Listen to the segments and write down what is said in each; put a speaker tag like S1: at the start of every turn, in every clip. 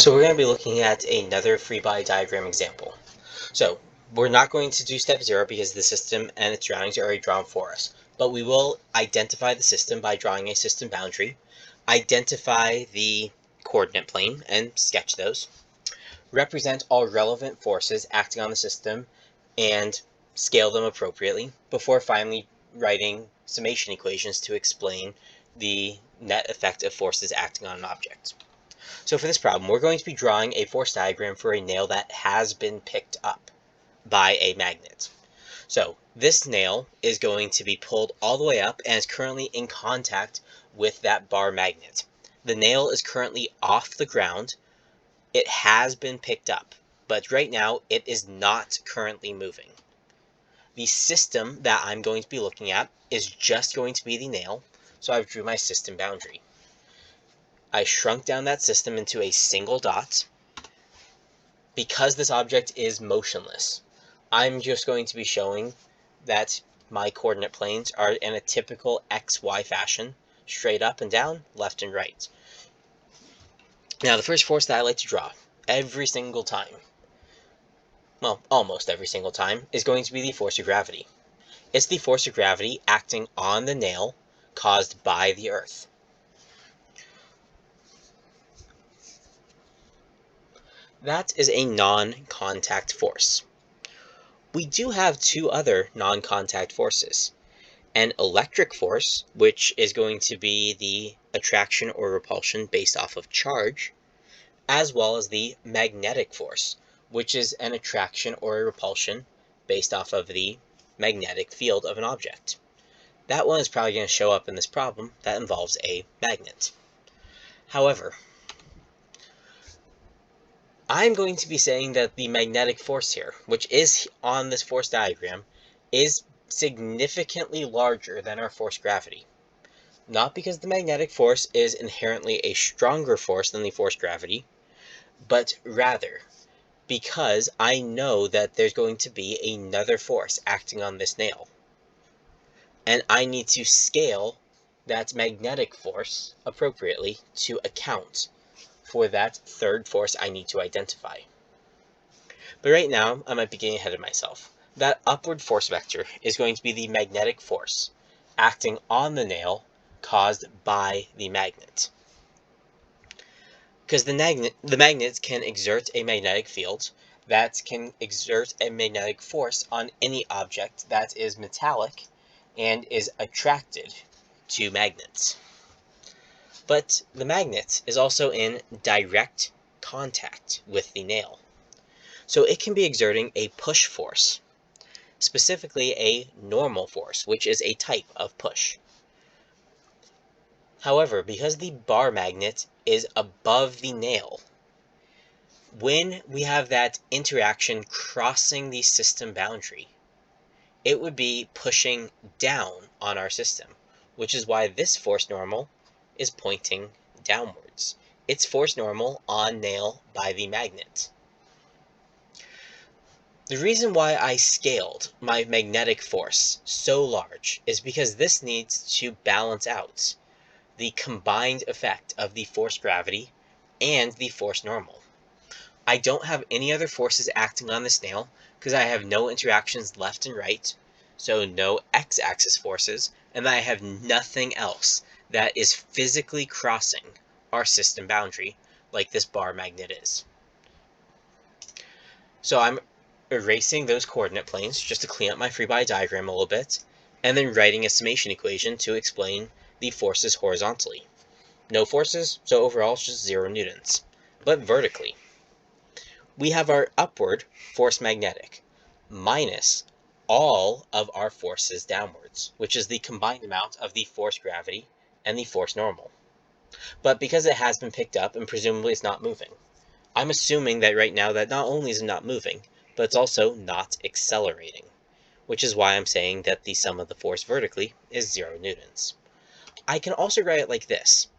S1: So we're going to be looking at another free body diagram example. So we're not going to do step 0 because the system and its surroundings are already drawn for us, but we will identify the system by drawing a system boundary, identify the coordinate plane and sketch those, represent all relevant forces acting on the system and scale them appropriately before finally writing summation equations to explain the net effect of forces acting on an object. So for this problem, we're going to be drawing a force diagram for a nail that has been picked up by a magnet. So this nail is going to be pulled all the way up and is currently in contact with that bar magnet. The nail is currently off the ground. It has been picked up, but right now it is not currently moving. The system that I'm going to be looking at is just going to be the nail, so I've drew my system boundary. I shrunk down that system into a single dot. Because this object is motionless, I'm just going to be showing that my coordinate planes are in a typical XY fashion, straight up and down, left and right. Now, the first force that I like to draw every single time, well, almost every single time, is going to be the force of gravity. It's the force of gravity acting on the nail caused by the Earth. That is a non-contact force. We do have two other non-contact forces. An electric force, which is going to be the attraction or repulsion based off of charge, as well as the magnetic force, which is an attraction or a repulsion based off of the magnetic field of an object. That one is probably going to show up in this problem that involves a magnet. However, I'm going to be saying that the magnetic force here, which is on this force diagram, is significantly larger than our force gravity. Not because the magnetic force is inherently a stronger force than the force gravity, but rather because I know that there's going to be another force acting on this nail. And I need to scale that magnetic force appropriately to account for that third force I need to identify. But right now, I might be getting ahead of myself. That upward force vector is going to be the magnetic force acting on the nail caused by the magnet. Because the magnet can exert a magnetic field that can exert a magnetic force on any object that is metallic and is attracted to magnets. But the magnet is also in direct contact with the nail. So it can be exerting a push force, specifically a normal force, which is a type of push. However, because the bar magnet is above the nail, when we have that interaction crossing the system boundary, it would be pushing down on our system, which is why this force normal is pointing downwards. It's force normal on nail by the magnet. The reason why I scaled my magnetic force so large is because this needs to balance out the combined effect of the force gravity and the force normal. I don't have any other forces acting on this nail because I have no interactions left and right, so no x-axis forces, and I have nothing else that is physically crossing our system boundary like this bar magnet is. So I'm erasing those coordinate planes just to clean up my free body diagram a little bit, and then writing a summation equation to explain the forces horizontally. No forces, so overall it's just 0 newtons. But vertically, we have our upward force magnetic minus all of our forces downwards, which is the combined amount of the force gravity and the force normal. But because it has been picked up and presumably it's not moving, I'm assuming that right now that not only is it not moving, but it's also not accelerating, which is why I'm saying that the sum of the force vertically is 0 newtons. I can also write it like this,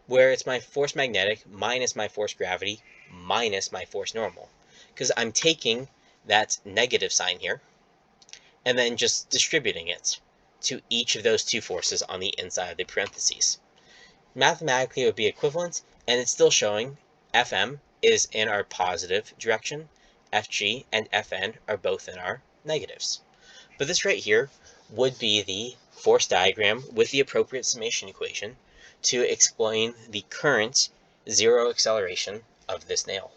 S1: where it's my force magnetic minus my force gravity minus my force normal, because I'm taking that negative sign here and then just distributing it to each of those two forces on the inside of the parentheses. Mathematically, it would be equivalent, and it's still showing Fm is in our positive direction, FG and FN are both in our negatives. But this right here would be the force diagram with the appropriate summation equation to explain the current zero acceleration of this nail.